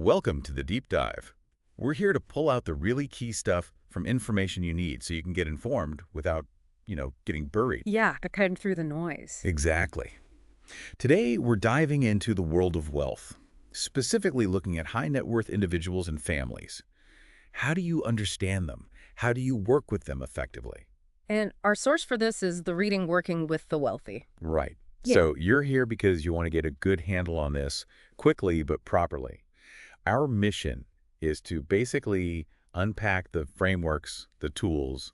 Welcome to the Deep Dive. We're here to pull out the really key stuff from information you need so you can get informed without, getting buried. Yeah, to cut through the noise. Exactly. Today, we're diving into the world of wealth, specifically looking at high net worth individuals and families. How do you understand them? How do you work with them effectively? And our source for this is the reading Working with the Wealthy. Right. Yeah. So you're here because you want to get a good handle on this quickly but properly. Our mission is to basically unpack the frameworks, the tools,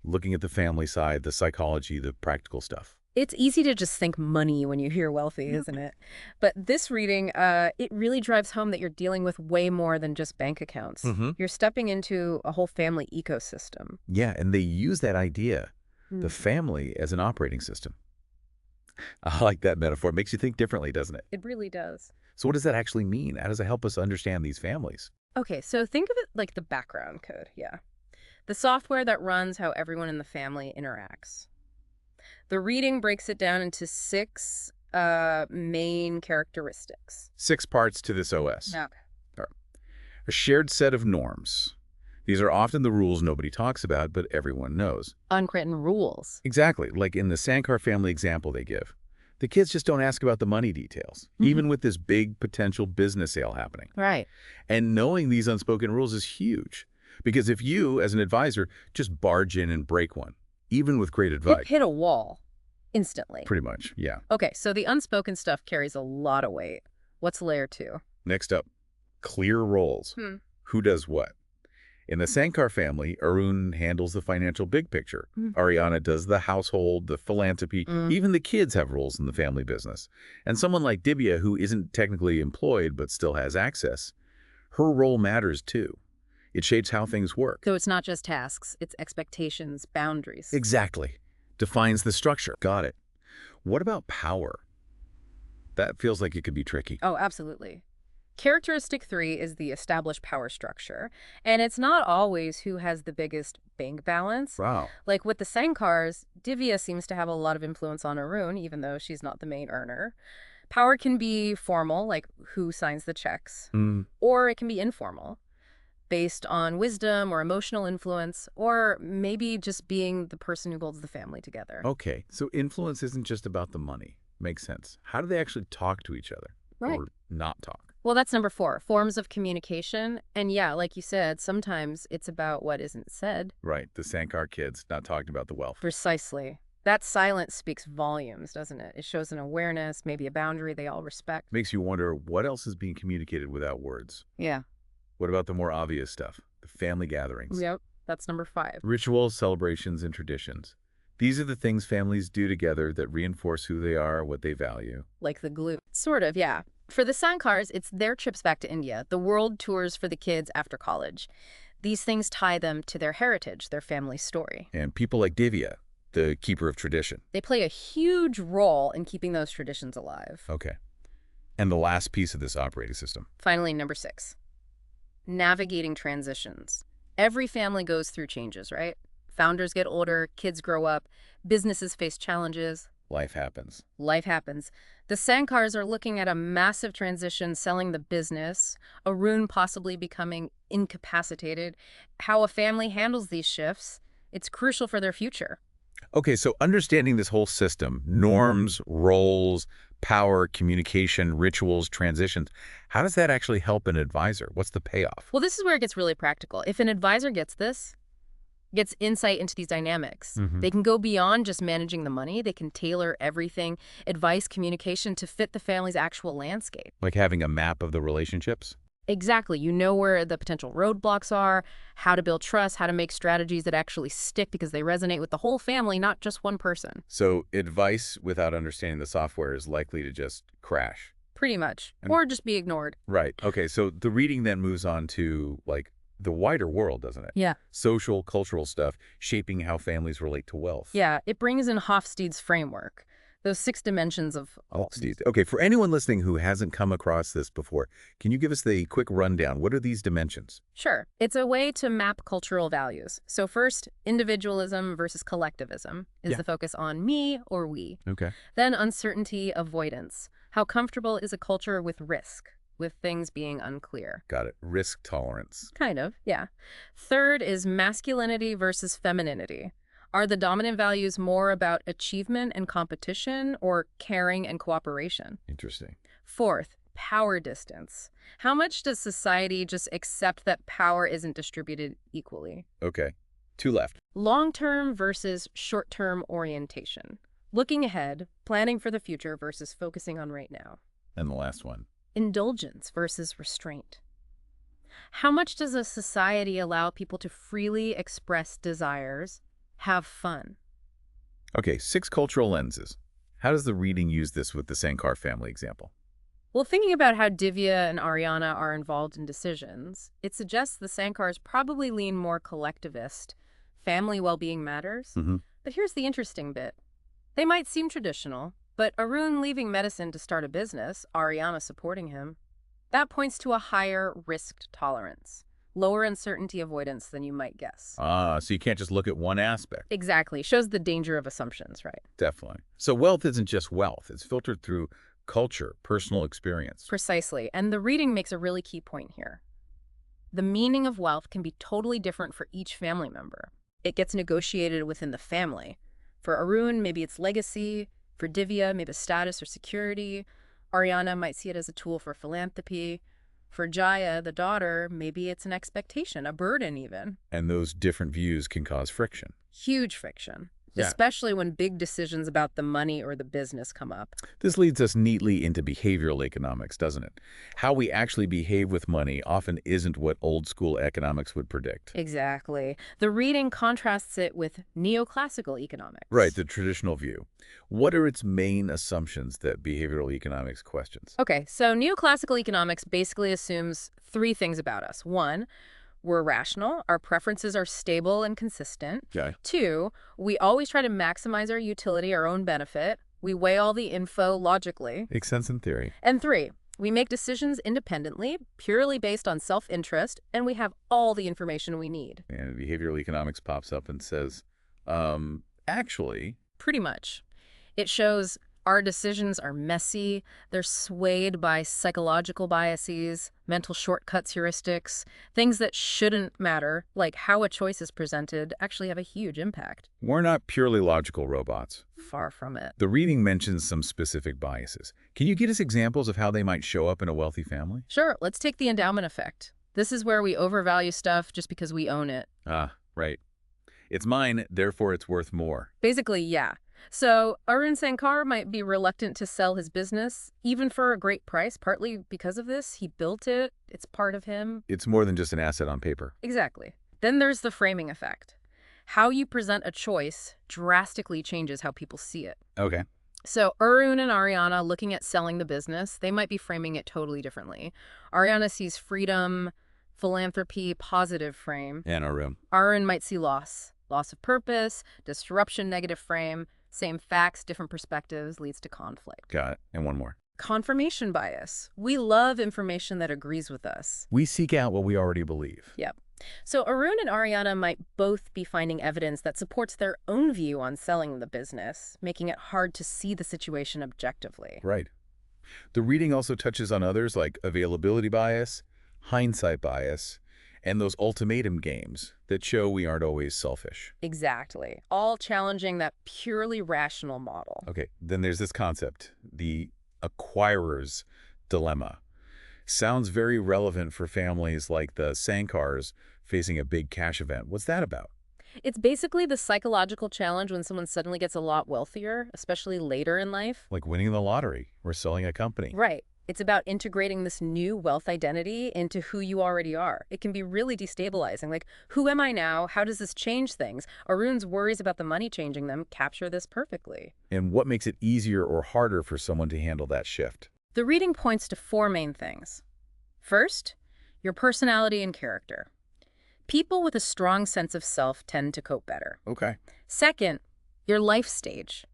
looking at the family side, the psychology, the practical stuff. It's easy to just think money when you hear wealthy, isn't it? But this reading, it really drives home that you're dealing with way more than just bank accounts. You're stepping into a whole family ecosystem. Yeah, and they use that idea, the family, as an operating system. I like that metaphor. It makes you think differently, doesn't it? It really does. So what does that actually mean? How does it help us understand these families? Okay, so think of it like the background code, yeah. The software that runs how everyone in the family interacts. The reading breaks it down into 6 main characteristics. 6 parts to this OS. Okay. A shared set of norms. These are often the rules nobody talks about, but everyone knows. Unwritten rules. Exactly, like in the Sankar family example they give. The kids just don't ask about the money details, even with this big potential business sale happening. Right. And knowing these unspoken rules is huge, because if you, as an advisor, just barge in and break one, even with great advice. Hit a wall instantly. Pretty much, yeah. Okay, so the unspoken stuff carries a lot of weight. What's layer 2? Next up, clear roles. Who does what? In the Sankar family, Arun handles the financial big picture. Ariana does the household, the philanthropy. Even the kids have roles in the family business. And someone like Divya, who isn't technically employed but still has access, her role matters too. It shapes how things work. So it's not just tasks, it's expectations, boundaries. Exactly. Defines the structure. Got it. What about power? That feels like it could be tricky. Oh, absolutely. Characteristic 3 is the established power structure, and it's not always who has the biggest bank balance. Wow. Like with the Sankars, Divya seems to have a lot of influence on Arun, even though she's not the main earner. Power can be formal, like who signs the checks, or it can be informal, based on wisdom or emotional influence, or maybe just being the person who holds the family together. Okay, so influence isn't just about the money. Makes sense. How do they actually talk to each other? Right. Or not talk? Well, that's number 4, forms of communication. And yeah, like you said, sometimes it's about what isn't said. Right, the Sankar kids not talking about the wealth. Precisely. That silence speaks volumes, doesn't it? It shows an awareness, maybe a boundary they all respect. Makes you wonder what else is being communicated without words. Yeah. What about the more obvious stuff? The family gatherings. Yep, that's number 5. Rituals, celebrations, and traditions. These are the things families do together that reinforce who they are, what they value. Like the glue. Sort of, yeah. For the Sankars, it's their trips back to India, the world tours for the kids after college. These things tie them to their heritage, their family story. And people like Divya, the keeper of tradition. They play a huge role in keeping those traditions alive. Okay. And the last piece of this operating system. Finally, number 6. Navigating transitions. Every family goes through changes, right? Founders get older, kids grow up, businesses face challenges. Life happens. Life happens. The Sankars are looking at a massive transition, selling the business, Arun possibly becoming incapacitated. How a family handles these shifts, it's crucial for their future. Okay, so understanding this whole system, norms, roles, power, communication, rituals, transitions, how does that actually help an advisor? What's the payoff? Well, this is where it gets really practical. If an advisor gets this, gets insight into these dynamics, they can go beyond just managing the money. They can tailor everything, advice, communication, to fit the family's actual landscape. Like having a map of the relationships? Exactly. You know where the potential roadblocks are, how to build trust, how to make strategies that actually stick because they resonate with the whole family, not just one person. So advice without understanding the software is likely to just crash. Pretty much. Or just be ignored. Right. Okay, so the reading then moves on to, like, the wider world, doesn't it? Yeah. Social, cultural stuff, shaping how families relate to wealth. Yeah, it brings in Hofstede's framework, those 6 dimensions of... Steve. Okay, for anyone listening who hasn't come across this before, can you give us the quick rundown? What are these dimensions? Sure. It's a way to map cultural values. So first, individualism versus collectivism is the focus on me or we. Okay. Then uncertainty avoidance. How comfortable is a culture with risk? with things being unclear. Got it. Risk tolerance. Kind of, yeah. Third is masculinity versus femininity. Are the dominant values more about achievement and competition or caring and cooperation? Interesting. Fourth, power distance. How much does society just accept that power isn't distributed equally? Okay. 2 left. Long-term versus short-term orientation. Looking ahead, planning for the future versus focusing on right now. And the last one. Indulgence versus restraint. How much does a society allow people to freely express desires, have fun? Okay, 6 cultural lenses. How does the reading use this with the Sankar family example? Well, thinking about how Divya and Ariana are involved in decisions, it suggests the Sankars probably lean more collectivist. Family well-being matters. But here's the interesting bit. They might seem traditional, but Arun leaving medicine to start a business, Ariana supporting him, that points to a higher risk tolerance, lower uncertainty avoidance than you might guess. So you can't just look at one aspect. Exactly. Shows the danger of assumptions, right? Definitely. So wealth isn't just wealth. It's filtered through culture, personal experience. Precisely. And the reading makes a really key point here. The meaning of wealth can be totally different for each family member. It gets negotiated within the family. For Arun, maybe it's legacy. For Divya, maybe status or security. Ariana might see it as a tool for philanthropy. For Jaya, the daughter, maybe it's an expectation, a burden even. And those different views can cause friction. Huge friction. Yeah. Especially when big decisions about the money or the business come up. This leads us neatly into behavioral economics, doesn't it? How we actually behave with money often isn't what old-school economics would predict. Exactly. The reading contrasts it with neoclassical economics. Right, the traditional view. What are its main assumptions that behavioral economics questions? Okay, so neoclassical economics basically assumes 3 things about us. 1, we're rational. Our preferences are stable and consistent. Okay. 2, we always try to maximize our utility, our own benefit. We weigh all the info logically. Makes sense in theory. And 3, we make decisions independently, purely based on self-interest, and we have all the information we need. And behavioral economics pops up and says, actually... Pretty much. It shows our decisions are messy, they're swayed by psychological biases, mental shortcuts, heuristics, things that shouldn't matter, like how a choice is presented, actually have a huge impact. We're not purely logical robots. Far from it. The reading mentions some specific biases. Can you give us examples of how they might show up in a wealthy family? Sure, let's take the endowment effect. This is where we overvalue stuff just because we own it. Ah, right. It's mine, therefore it's worth more. Basically, yeah. So Arun Sankar might be reluctant to sell his business, even for a great price, partly because of this. He built it. It's part of him. It's more than just an asset on paper. Exactly. Then there's the framing effect. How you present a choice drastically changes how people see it. Okay. So Arun and Ariana looking at selling the business, they might be framing it totally differently. Ariana sees freedom, philanthropy, positive frame. And Arun might see loss of purpose, disruption, negative frame. Same facts, different perspectives leads to conflict. Got it. And one more. Confirmation bias. We love information that agrees with us. We seek out what we already believe. Yep. So Arun and Ariana might both be finding evidence that supports their own view on selling the business, making it hard to see the situation objectively. Right. The reading also touches on others like availability bias, hindsight bias, and those ultimatum games that show we aren't always selfish. Exactly. All challenging that purely rational model. Okay, then there's this concept, the acquirer's dilemma. Sounds very relevant for families like the Sankars facing a big cash event. What's that about? It's basically the psychological challenge when someone suddenly gets a lot wealthier, especially later in life. Like winning the lottery or selling a company. Right. It's about integrating this new wealth identity into who you already are. It can be really destabilizing. Like, who am I now? How does this change things? Arun's worries about the money changing them capture this perfectly. And what makes it easier or harder for someone to handle that shift? The reading points to 4 main things. First, your personality and character. People with a strong sense of self tend to cope better. Okay. Second, your life stage.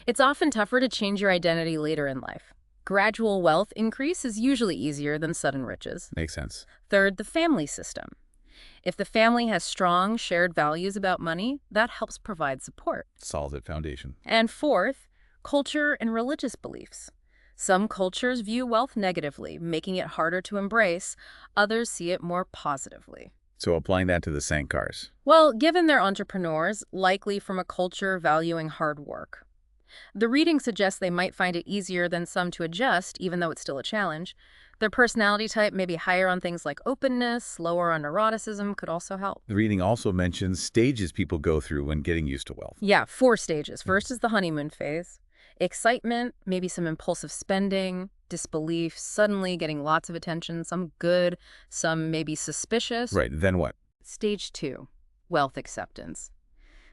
It's often tougher to change your identity later in life. Gradual wealth increase is usually easier than sudden riches. Makes sense. Third, the family system. If the family has strong, shared values about money, that helps provide support. Solid foundation. And fourth, culture and religious beliefs. Some cultures view wealth negatively, making it harder to embrace. Others see it more positively. So applying that to the Sankars. Well, given they're entrepreneurs, likely from a culture valuing hard work. The reading suggests they might find it easier than some to adjust, even though it's still a challenge. Their personality type may be higher on things like openness, lower on neuroticism could also help. The reading also mentions stages people go through when getting used to wealth. Yeah, 4 stages. First is the honeymoon phase. Excitement, maybe some impulsive spending, disbelief, suddenly getting lots of attention, some good, some maybe suspicious. Right, then what? Stage 2, wealth acceptance.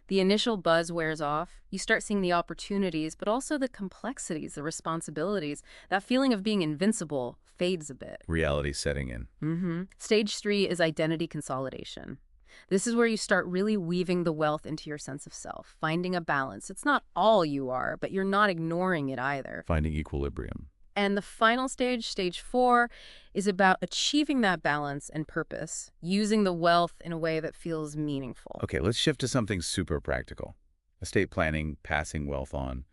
The initial buzz wears off. You start seeing the opportunities, but also the complexities, the responsibilities. That feeling of being invincible fades a bit. Reality setting in. Stage 3 is identity consolidation. This is where you start really weaving the wealth into your sense of self, finding a balance. It's not all you are, but you're not ignoring it either. Finding equilibrium. And the final stage, stage 4, is about achieving that balance and purpose, using the wealth in a way that feels meaningful. Okay, let's shift to something super practical. Estate planning, passing wealth on.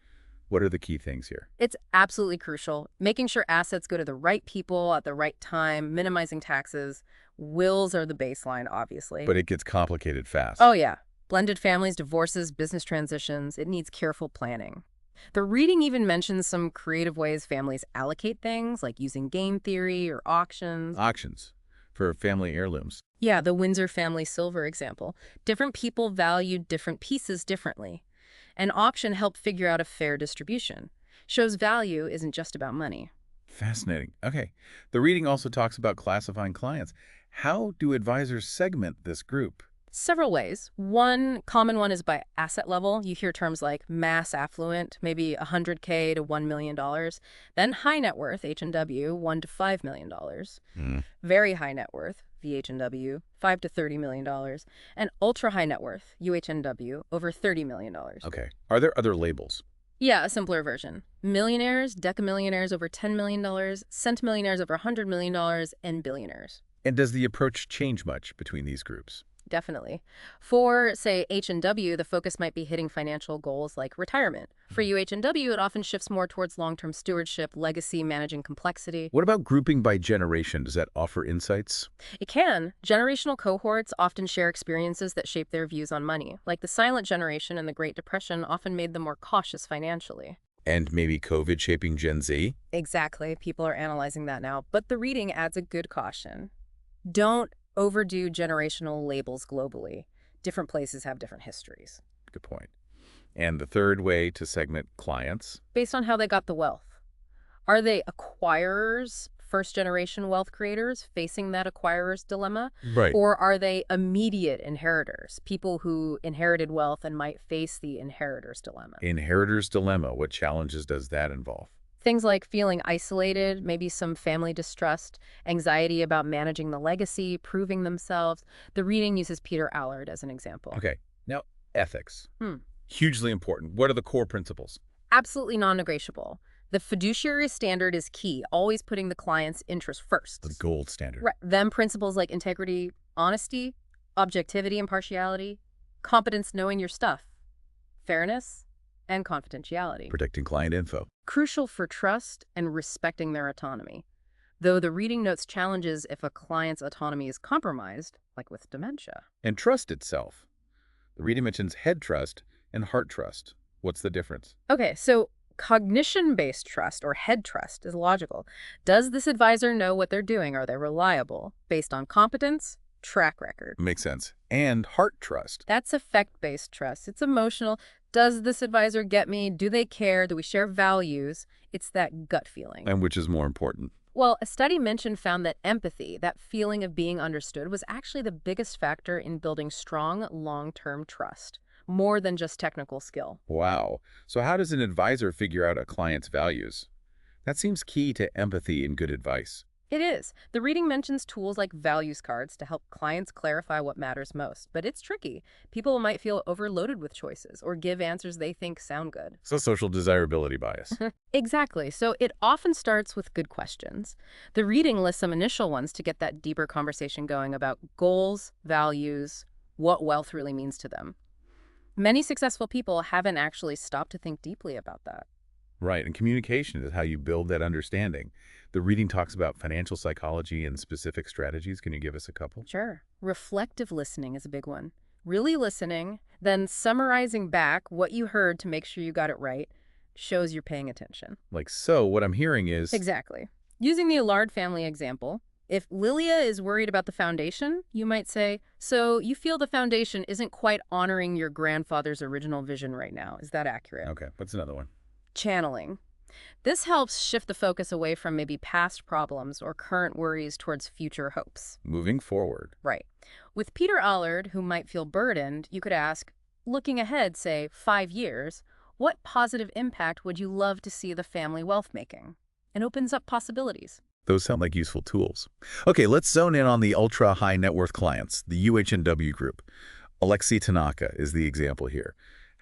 What are the key things here? It's absolutely crucial. Making sure assets go to the right people at the right time, minimizing taxes. Wills are the baseline, obviously. But it gets complicated fast. Oh, yeah. Blended families, divorces, business transitions. It needs careful planning. The reading even mentions some creative ways families allocate things, like using game theory or auctions. Auctions for family heirlooms. Yeah, the Windsor family silver example. Different people valued different pieces differently. An auction helped figure out a fair distribution. Shows value isn't just about money. Fascinating. Okay. The reading also talks about classifying clients. How do advisors segment this group? Several ways. One common one is by asset level. You hear terms like mass affluent, maybe $100K to $1 million. Then high net worth, HNW, $1 to $5 million. Very high net worth, VHNW, $5 to $30 million. And ultra high net worth, UHNW, over $30 million. Okay. Are there other labels? Yeah, a simpler version. Millionaires, decamillionaires over $10 million, centimillionaires over $100 million, and billionaires. And does the approach change much between these groups? Definitely. For, say, H&W, the focus might be hitting financial goals like retirement. For UHNW, it often shifts more towards long-term stewardship, legacy, managing complexity. What about grouping by generation? Does that offer insights? It can. Generational cohorts often share experiences that shape their views on money. Like the silent generation and the Great Depression often made them more cautious financially. And maybe COVID shaping Gen Z? Exactly. People are analyzing that now. But the reading adds a good caution. Don't overdo generational labels globally. Different places have different histories. Good point. And the third way to segment clients? Based on how they got the wealth. Are they acquirers, first-generation wealth creators facing that acquirer's dilemma? Right. Or are they immediate inheritors, people who inherited wealth and might face the inheritor's dilemma? Inheritor's dilemma. What challenges does that involve? Things like feeling isolated, maybe some family distrust, anxiety about managing the legacy, proving themselves. The reading uses Peter Allard as an example. Okay. Now, ethics. Hugely important. What are the core principles? Absolutely non-negotiable. The fiduciary standard is key, always putting the client's interest first. The gold standard. Right. Then principles like integrity, honesty, objectivity, impartiality, competence knowing your stuff, fairness, and confidentiality. Protecting client info. Crucial for trust and respecting their autonomy. Though the reading notes challenges if a client's autonomy is compromised, like with dementia. And trust itself. The reading mentions head trust and heart trust. What's the difference? Okay, so cognition-based trust, or head trust, is logical. Does this advisor know what they're doing? Are they reliable? Based on competence, track record. Makes sense. And heart trust. That's affect-based trust. It's emotional. Does this advisor get me? Do they care? Do we share values? It's that gut feeling. And which is more important? Well, a study mentioned found that empathy, that feeling of being understood, was actually the biggest factor in building strong, long-term trust, more than just technical skill. Wow. So how does an advisor figure out a client's values? That seems key to empathy and good advice. It is. The reading mentions tools like values cards to help clients clarify what matters most, but it's tricky. People might feel overloaded with choices or give answers they think sound good. So social desirability bias. Exactly. So it often starts with good questions. The reading lists some initial ones to get that deeper conversation going about goals, values, what wealth really means to them. Many successful people haven't actually stopped to think deeply about that. Right, and communication is how you build that understanding. The reading talks about financial psychology and specific strategies. Can you give us a couple? Sure. Reflective listening is a big one. Really listening, then summarizing back what you heard to make sure you got it right shows you're paying attention. Like, so what I'm hearing is, Exactly. Using the Allard family example, if Lilia is worried about the foundation, you might say, so you feel the foundation isn't quite honoring your grandfather's original vision right now. Is that accurate? okay, what's another one? Channeling. This helps shift the focus away from maybe past problems or current worries towards future hopes. Moving forward. Right. With Peter Allard, who might feel burdened, you could ask, looking ahead, say, 5 years, what positive impact would you love to see the family wealth making? It opens up possibilities. Those sound like useful tools. Okay, let's zone in on the ultra-high net worth clients, the UHNW group. Alexei Tanaka is the example here.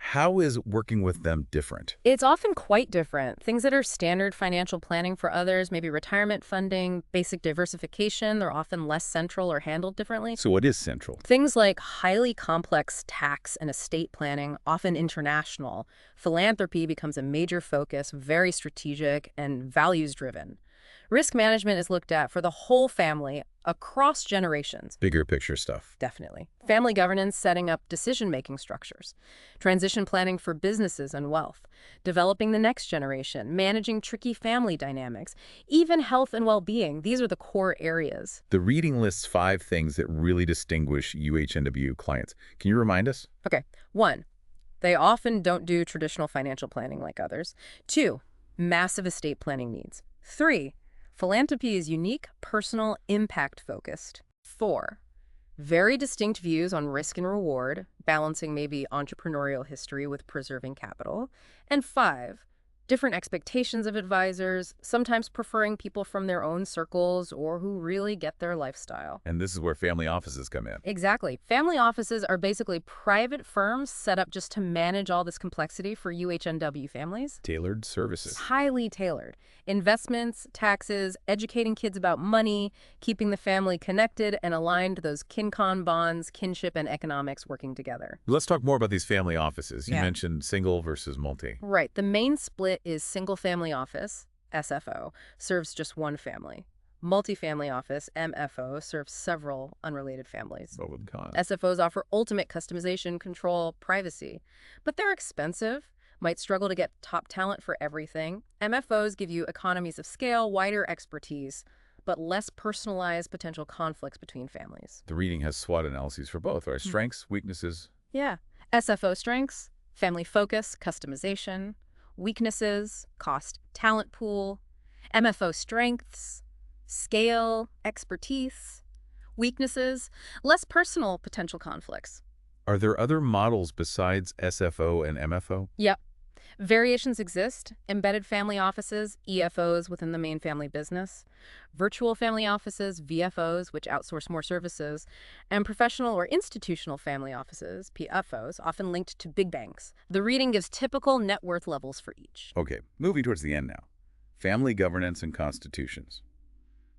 How is working with them different? It's often quite different. Things that are standard financial planning for others, maybe retirement funding, basic diversification, they're often less central or handled differently. So what is central? Things like highly complex tax and estate planning, often international. Philanthropy becomes a major focus, very strategic and values-driven. Risk management is looked at for the whole family across generations. Bigger picture stuff. Definitely. Family governance, setting up decision-making structures. Transition planning for businesses and wealth. Developing the next generation. Managing tricky family dynamics. Even health and well-being. These are the core areas. The reading lists 5 things that really distinguish UHNW clients. Can you remind us? Okay. 1, they often don't do traditional financial planning like others. 2, massive estate planning needs. 3, philanthropy is unique, personal, impact-focused. 4, very distinct views on risk and reward, balancing maybe entrepreneurial history with preserving capital. And 5, different expectations of advisors, sometimes preferring people from their own circles or who really get their lifestyle. And this is where family offices come in. Exactly. Family offices are basically private firms set up just to manage all this complexity for UHNW families. Tailored services. Highly tailored. Investments, taxes, educating kids about money, keeping the family connected and aligned to those kin-con bonds, kinship and economics working together. Let's talk more about these family offices. You Yeah. mentioned single versus multi. Right. The main split is single-family office, SFO, serves just one family. Multifamily office, MFO, serves several unrelated families. What would cons? SFOs offer ultimate customization, control, privacy. But they're expensive, might struggle to get top talent for everything. MFOs give you economies of scale, wider expertise, but less personalized potential conflicts between families. The reading has SWOT analyses for both, right? Strengths, weaknesses. Yeah. SFO strengths, family focus, customization. Weaknesses, cost, talent pool. MFO strengths, scale, expertise. Weaknesses, less personal potential conflicts. Are there other models besides SFO and MFO? Yep. Variations exist. Embedded family offices, EFOs within the main family business, virtual family offices, VFOs, which outsource more services, and professional or institutional family offices, PFOs, often linked to big banks. The reading gives typical net worth levels for each. Okay, moving towards the end now. Family governance and constitutions.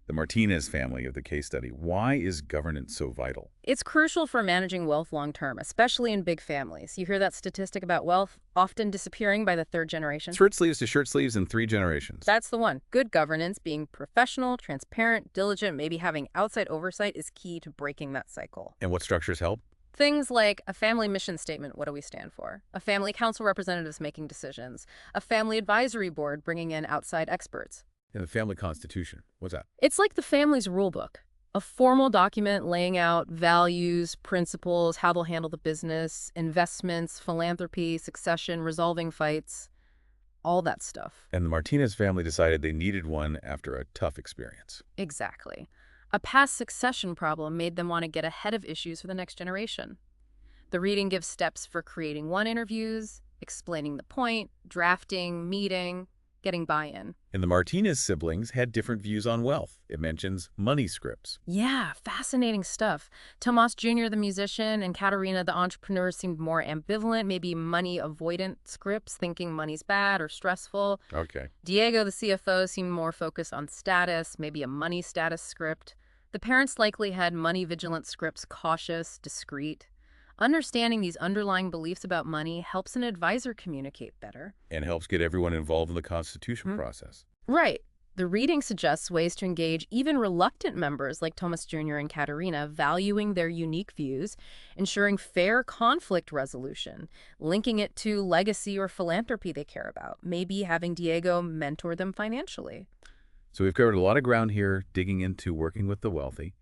The Martinez family of the case study. Why is governance so vital? It's crucial for managing wealth long-term, especially in big families. You hear that statistic about wealth often disappearing by the 3rd generation? Shirt sleeves to shirt sleeves in 3 generations. That's the one. Good governance, being professional, transparent, diligent, maybe having outside oversight is key to breaking that cycle. And what structures help? Things like a family mission statement, what do we stand for? A family council representatives making decisions. A family advisory board bringing in outside experts. And the family constitution. What's that? It's like the family's rule book, a formal document laying out values, principles, how they'll handle the business, investments, philanthropy, succession, resolving fights, all that stuff. And the Martinez family decided they needed one after a tough experience. Exactly. A past succession problem made them want to get ahead of issues for the next generation. The reading gives steps for creating interviews, explaining the point, drafting, meeting, getting buy-in. And the Martinez siblings had different views on wealth. It mentions money scripts. Yeah, fascinating stuff. Tomas Jr., the musician, and Katerina, the entrepreneur, seemed more ambivalent, maybe money-avoidant scripts, thinking money's bad or stressful. Okay. Diego, the CFO, seemed more focused on status, maybe a money status script. The parents likely had money-vigilant scripts, cautious, discreet. Understanding these underlying beliefs about money helps an advisor communicate better. And helps get everyone involved in the constitution process. Right. The reading suggests ways to engage even reluctant members like Thomas Jr. and Katerina, valuing their unique views, ensuring fair conflict resolution, linking it to legacy or philanthropy they care about, maybe having Diego mentor them financially. So we've covered a lot of ground here, digging into working with the wealthy.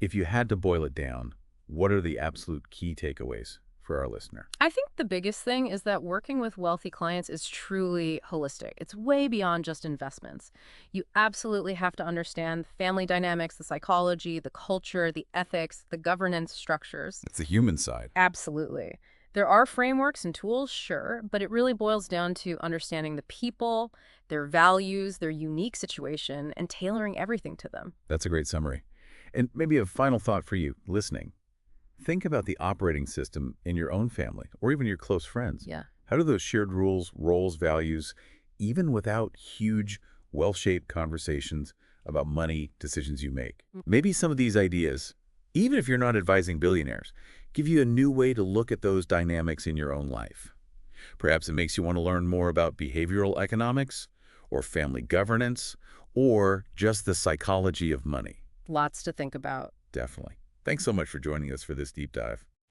If you had to boil it down, what are the absolute key takeaways for our listener? I think the biggest thing is that working with wealthy clients is truly holistic. It's way beyond just investments. You absolutely have to understand family dynamics, the psychology, the culture, the ethics, the governance structures. It's the human side. Absolutely. There are frameworks and tools, sure, but it really boils down to understanding the people, their values, their unique situation, and tailoring everything to them. That's a great summary. And maybe a final thought for you listening. Think about the operating system in your own family or even your close friends. Yeah. How do those shared rules, roles, values, even without huge, well-shaped conversations about money decisions you make? Maybe some of these ideas, even if you're not advising billionaires, give you a new way to look at those dynamics in your own life. Perhaps it makes you want to learn more about behavioral economics or family governance or just the psychology of money. Lots to think about. Definitely. Thanks so much for joining us for this deep dive.